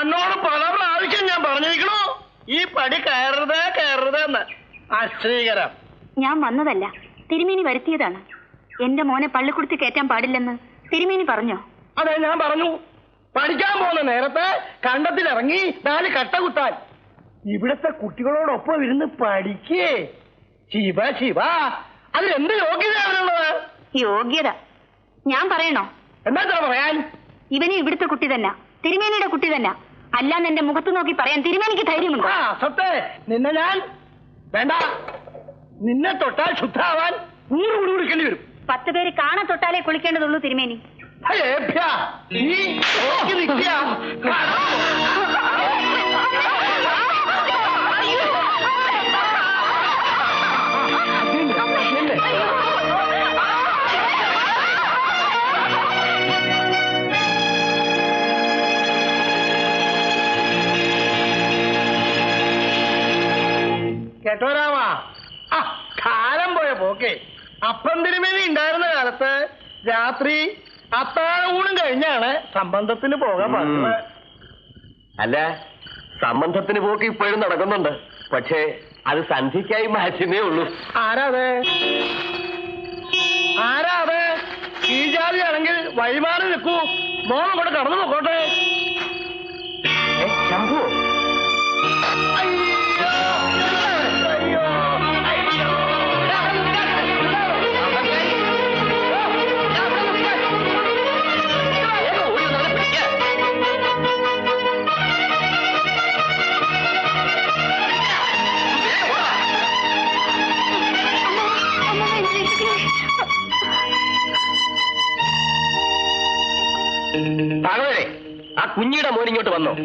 തന്നോട് പല പ്രാവശ്യം ഞാൻ പറഞ്ഞിരിക്കണോ ഈ പടി കയറരുതെന്ന്. അശ്രീകരം. ഞാൻ വന്നതല്ല, തിരുമേനി വരുത്തിയതാണ്. എന്റെ മോനെ പള്ളിക്കുടുത്തി കയറ്റാൻ പാടില്ലെന്ന് തിരുമേനി പറഞ്ഞോ? അതെ, ഞാൻ പറഞ്ഞു. പഠിക്കാൻ പോകുന്ന നേരത്തെ കണ്ടത്തിലിറങ്ങി 4 കട്ട കുത്താൻ. ഇവിടത്തെ കുട്ടികളോടൊപ്പം ഇരുന്ന് പഠിക്കേ. ശിവ ശിവ, അതിലെന്ത് യോഗ്യതയാണുള്ളത്? യോഗ്യത ഞാൻ പറയണോ? എന്താ പറയാൻ? ഇവനും ഇവിടുത്തെ കുട്ടി തന്നെ, തിരുമേനിയുടെ കുട്ടി തന്നെ. അല്ലാന്ന് എന്റെ മുഖത്ത് നോക്കി പറയാൻ തിരുമേനിക്ക് ധൈര്യമുണ്ടോ? സത്യ, നിന്നെ ഞാൻ വേണ്ട. നിന്നെ തൊട്ടാൽ ശുദ്ധാവാൻ 100 കുടി കുടിക്കേണ്ടി വരും. 10 പേര് കാണാൻ തൊട്ടാലേ കുളിക്കേണ്ടതുള്ളൂ തിരുമേനി. കേട്ടോ രാമാ, കാലം പോയ പോക്കെ. അപ്പം തിരുമേനി ഉണ്ടായിരുന്ന കാലത്ത് രാത്രി അത്താഴൂണും കഴിഞ്ഞാണ് സംബന്ധത്തിന് പോകാൻ പറഞ്ഞത്. അല്ല, സംബന്ധത്തിന് പോക്ക് ഇപ്പോഴും നടക്കുന്നുണ്ട്. പക്ഷേ അത് സന്ധ്യയ്ക്കായി മാറ്റുന്നേ ഉള്ളൂ. ആരാത്? ഈ ജാതിയാണെങ്കിൽ വഴിമാറി നിൽക്കൂ. മോളം കൂടെ കടന്നു നോക്കോട്ടെ. ശംഭു, ആ കുഞ്ഞിയുടെ മോനിങ്ങോട്ട് വന്നോ?